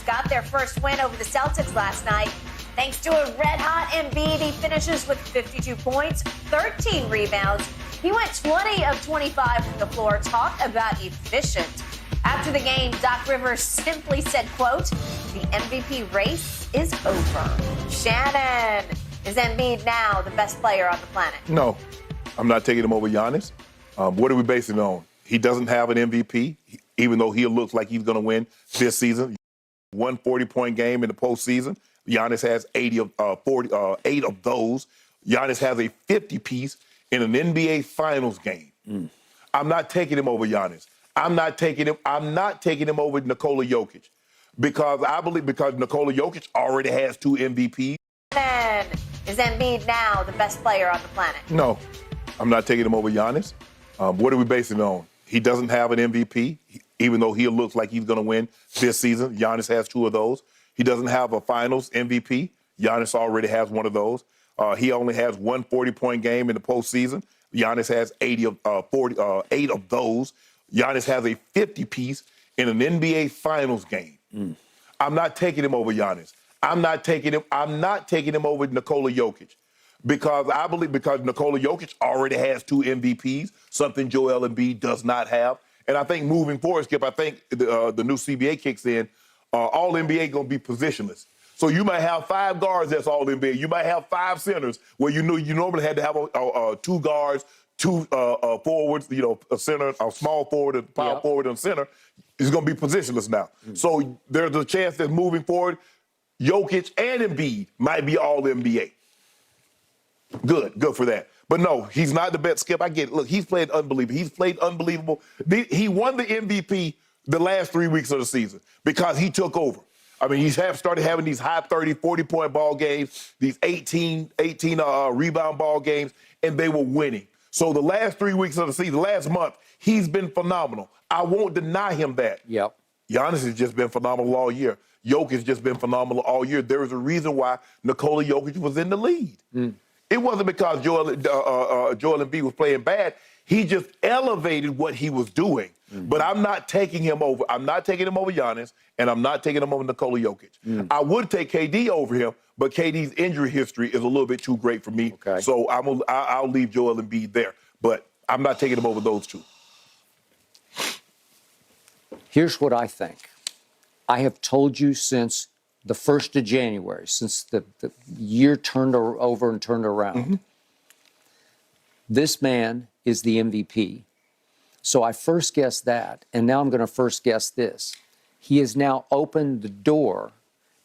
got their first win over the Celtics last night. Thanks to a red-hot Embiid, he finishes with 52 points, 13 rebounds. He went 20 of 25 from the floor. Talk about efficient. After the game, Doc Rivers simply said, quote, "The MVP race is over." Shannon, is Embiid now the best player on the planet? No, I'm not taking him over Giannis. What are we basing it on? He doesn't have an MVP, even though he looks like he's going to win this season. 140-point game in the postseason. Giannis has 8 of those. Giannis has a 50-piece in an NBA Finals game. I'm not taking him over Giannis. I'm not taking him over Nikola Jokic because Nikola Jokic already has 2 MVPs. Then is Embiid now the best player on the planet? No, I'm not taking him over Giannis. What are we basing it on? He doesn't have an MVP, even though he looks like he's going to win this season. Giannis has 2 of those. He doesn't have a Finals MVP. Giannis already has 1 of those. He only has 1 40-point game in the postseason. Giannis has 8 of those. Giannis has a 50-piece in an NBA Finals game. I'm not taking him over Giannis. I'm not taking him over Nikola Jokic because Nikola Jokic already has 2 MVPs, something Joel Embiid does not have. And I think moving forward, Skip, I think the new CBA kicks in. All NBA going to be positionless. So you might have 5 guards that's all NBA. You might have 5 centers where you normally had to have 2 guards, 2 forwards, a center, a small forward, a power forward, and center. It's going to be positionless now. So there's a chance that moving forward, Jokic and Embiid might be all NBA. Good for that. But no, he's not the best. Skip, I get it. Look, he's played unbelievable. He won the MVP the last 3 weeks of the season because he took over. I mean, he started having these high 30, 40-point ball games, these 18 rebound ball games, and they were winning. So the last 3 weeks of the season, last month, he's been phenomenal. I won't deny him that. Yep. Giannis has just been phenomenal all year. Jokic has just been phenomenal all year. There is a reason why Nikola Jokic was in the lead. It wasn't because Joel Embiid was playing bad. He just elevated what he was doing. But I'm not taking him over. I'm not taking him over Giannis, and I'm not taking him over Nikola Jokic. I would take KD over him, but KD's injury history is a little bit too great for me. Okay. So I'll leave Joel Embiid there. But I'm not taking him over those 2. Here's what I think. I have told you since the 1st of January, since the year turned over and turned around, this man is the MVP. So I first guessed that, and now I'm going to first guess this. He has now opened the door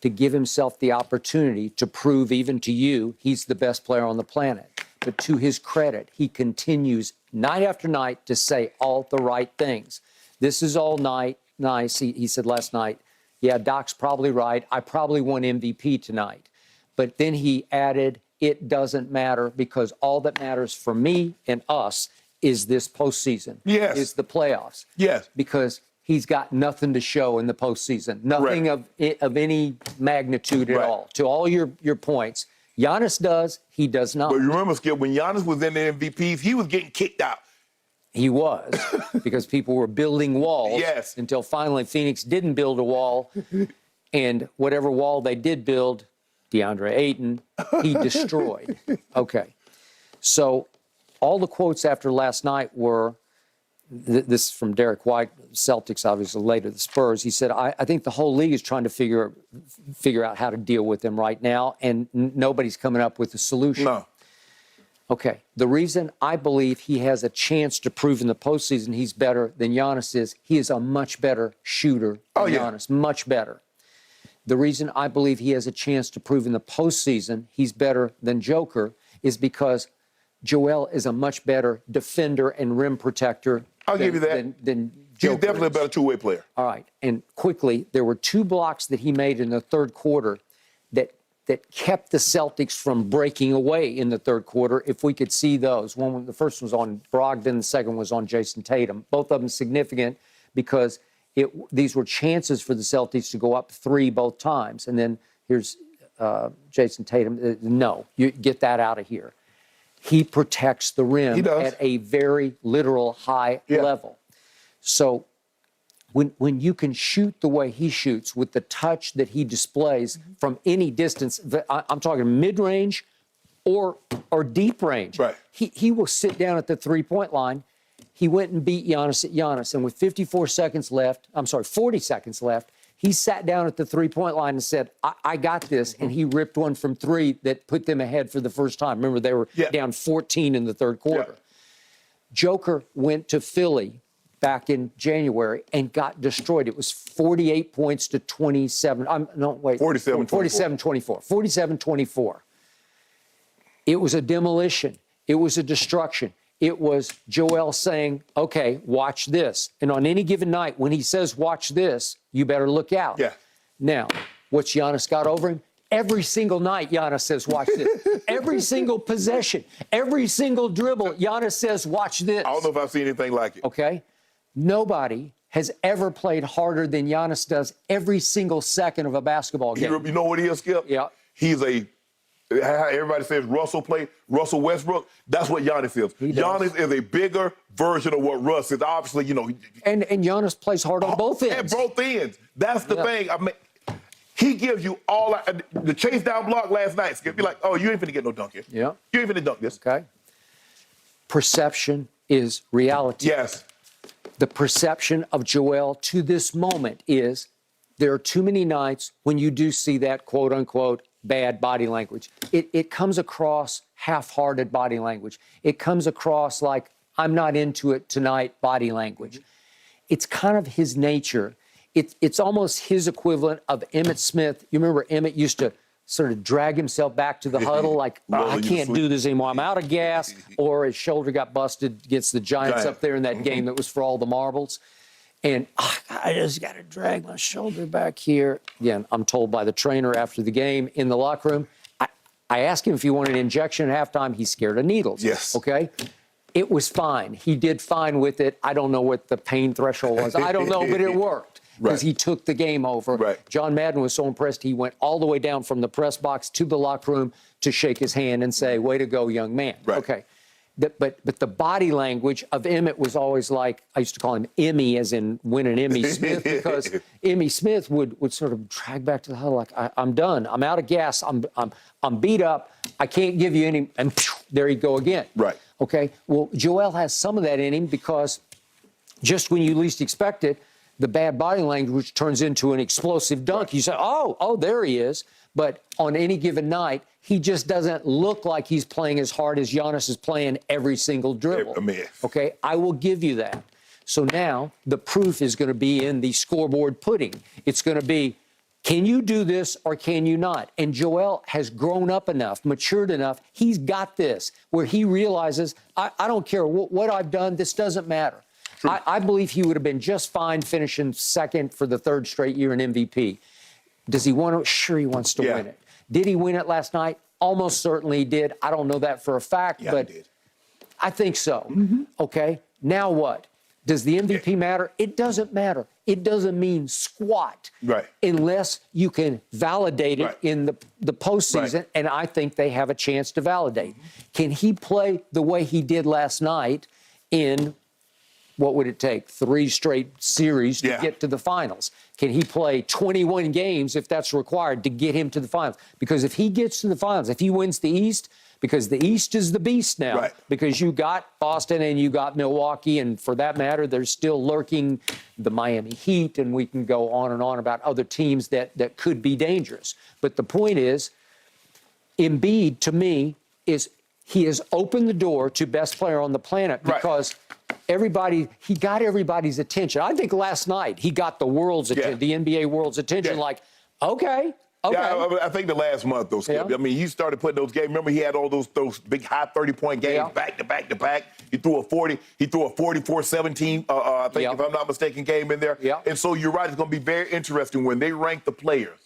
to give himself the opportunity to prove even to you he's the best player on the planet. But to his credit, he continues night after night to say all the right things. This is all nice. He said last night, yeah, Doc's probably right. I probably won MVP tonight. But then he added, it doesn't matter because all that matters for me and us is this postseason. Yes. Is the playoffs. Yes. Because he's got nothing to show in the postseason. Nothing of any magnitude at all. To all your points, Giannis does, he does not. But you remember, Skip, when Giannis was in the MVPs, he was getting kicked out. He was, because people were building walls until finally Phoenix didn't build a wall. And whatever wall they did build, DeAndre Ayton, he destroyed. Okay. So all the quotes after last night were, this is from Derek White, Celtics, obviously later the Spurs. He said, I think the whole league is trying to figure out how to deal with them right now, and nobody's coming up with a solution. No. Okay, the reason I believe he has a chance to prove in the postseason he's better than Giannis is he is a much better shooter than Giannis, much better. The reason I believe he has a chance to prove in the postseason he's better than Joker is because Joel is a much better defender and rim protector give you that. Than Joker. He's definitely a better two-way player. All right, and quickly, there were 2 blocks that he made in the third quarter that kept the Celtics from breaking away in the third quarter, if we could see those. The first was on Brogdon, the second was on Jason Tatum. Both of them significant because these were chances for the Celtics to go up 3 both times. And then here's Jason Tatum. No, you get that out of here. He protects the rim at a very literal high level. So when you can shoot the way he shoots with the touch that he displays from any distance, I'm talking mid-range or deep range. Right. He will sit down at the three-point line. He went and beat Giannis at Giannis, and with 40 seconds left, he sat down at the three-point line and said, I got this, and he ripped one from three that put them ahead for the first time. Remember, they were down 14 in the third quarter. Yeah. Joker went to Philly back in January and got destroyed. It was 48 points to 27. 47-24. 47-24. It was a demolition. It was a destruction. It was Joel saying, okay, watch this. And on any given night, when he says, watch this, you better look out. Yeah. Now, what's Giannis got over him? Every single night, Giannis says, watch this. Every single possession, every single dribble, Giannis says, watch this. I don't know if I've seen anything like it. Okay? Nobody has ever played harder than Giannis does every single second of a basketball game. You know what he is, Skip? Yeah. He's how everybody says Russell Westbrook. That's what Giannis is. Giannis is a bigger version of what Russ is. Obviously, you know. And Giannis plays hard on both ends. At both ends. That's the thing. I mean, he gives you all the chase down block last night. Skip, you're like, oh, you ain't finna get no dunk here. Yeah. You ain't finna dunk this. Okay. Perception is reality. Yes. The perception of Joel to this moment is there are too many nights when you do see that quote unquote bad body language. It comes across half-hearted body language. It comes across like I'm not into it tonight body language. It's kind of his nature. It's almost his equivalent of Emmitt Smith. You remember Emmitt used to sort of drag himself back to the huddle like, I can't do this anymore. I'm out of gas. Or his shoulder got busted against the Giants up there in that game that was for all the marbles. And I just got to drag my shoulder back here. Again, I'm told by the trainer after the game in the locker room. I asked him if he wanted an injection at halftime. He's scared of needles. Yes. Okay? It was fine. He did fine with it. I don't know what the pain threshold was. I don't know, but it worked. Because he took the game over. Right. John Madden was so impressed, he went all the way down from the press box to the locker room to shake his hand and say, way to go, young man. Right. Okay. But the body language of Emmitt was always like, I used to call him Emmy, as in winning Emmy Smith, because Emmy Smith would sort of drag back to the huddle like, I'm done. I'm out of gas. I'm beat up. I can't give you any. And there you go again. Right. Okay. Well, Joel has some of that in him because just when you least expect it, the bad body language turns into an explosive dunk. Right. You say, oh, there he is. But on any given night, he just doesn't look like he's playing as hard as Giannis is playing every single dribble. Okay, I will give you that. So now the proof is going to be in the scoreboard pudding. It's going to be, can you do this or can you not? And Joel has grown up enough, matured enough. He's got this where he realizes, I don't care what I've done. This doesn't matter. I believe he would have been just fine finishing second for the third straight year in MVP. Does he want to? Sure, he wants to win it. Did he win it last night? Almost certainly he did. I don't know that for a fact, but he did. I think so. Okay, now what? Does the MVP matter? It doesn't matter. It doesn't mean squat unless you can validate it in the postseason, and I think they have a chance to validate. Can he play the way he did last night in what would it take? 3 straight series to get to the finals. Can he play 21 games if that's required to get him to the finals? Because if he gets to the finals, if he wins the East, because the East is the beast now, because you got Boston and you got Milwaukee, and for that matter, there's still lurking the Miami Heat, and we can go on and on about other teams that could be dangerous. But the point is, Embiid, to me, he has opened the door to best player on the planet because he got everybody's attention. I think last night he got the world's attention, the NBA world's attention, like, okay. Yeah, I think the last month, though, Skip. I mean, he started putting those games. Remember, he had all those big high 30-point games back to back to back. He threw a 44-17, I think, if I'm not mistaken, game in there. And so you're right, it's going to be very interesting when they rank the players.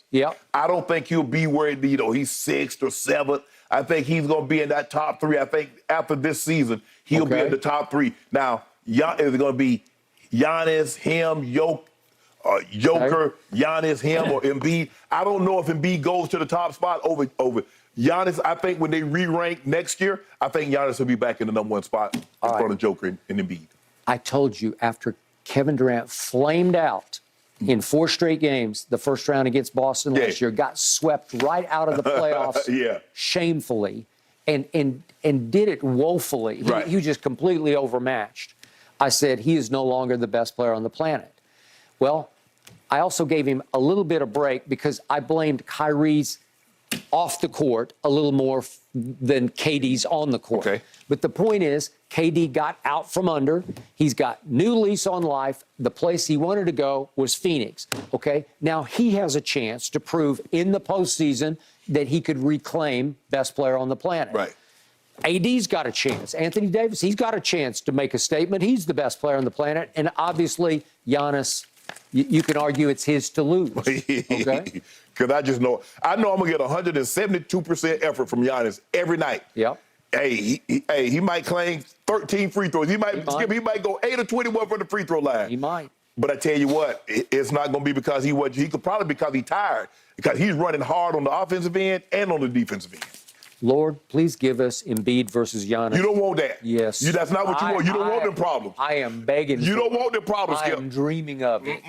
I don't think he'll be where, he's 6th or 7th. I think he's going to be in that top 3. I think after this season, he'll be in the top 3. Now, is it going to be Giannis, him, Joker, Giannis, him, or Embiid? I don't know if Embiid goes to the top spot over Giannis. I think when they re-rank next year, I think Giannis will be back in the #1 spot in front of Joker and Embiid. I told you after Kevin Durant flamed out in 4 straight games. The first round against Boston last year, got swept right out of the playoffs shamefully, and did it woefully. Right. He was just completely overmatched. I said, he is no longer the best player on the planet. Well, I also gave him a little bit of break because I blamed Kyrie's off the court a little more than KD's on the court. Okay. But the point is, KD got out from under. He's got new lease on life. The place he wanted to go was Phoenix. Okay. Now he has a chance to prove in the postseason that he could reclaim best player on the planet. Right. AD's got a chance. Anthony Davis, he's got a chance to make a statement. He's the best player on the planet. And obviously, Giannis, you can argue it's his to lose. Okay. Because I know I'm going to get 172% effort from Giannis every night. Yep. Hey, he might claim 13 free throws. He might go 8 or 21 from the free throw line. He might. But I tell you what, it's not going to be because he could probably because he's tired. Because he's running hard on the offensive end and on the defensive end. Lord, please give us Embiid versus Giannis. You don't want that. Yes. That's not what you want. You don't want them problems. I am begging. You don't want them problems, Skip. I am dreaming of it.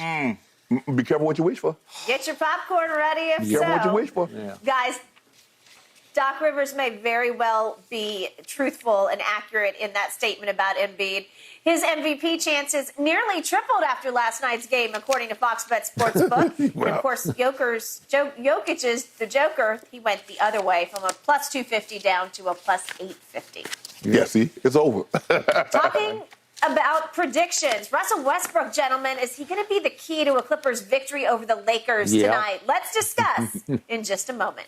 Be careful what you wish for. Get your popcorn ready if Be careful what you wish for. Yeah. Guys, Doc Rivers may very well be truthful and accurate in that statement about Embiid. His MVP chances nearly tripled after last night's game, according to Fox Bet Sportsbook. Wow. And of course, Jokic's the Joker. He went the other way from a plus 250 down to a plus 850. Yeah, see, it's over. Talking about predictions, Russell Westbrook, gentlemen, is he going to be the key to a Clippers victory over the Lakers tonight? Let's discuss in just a moment.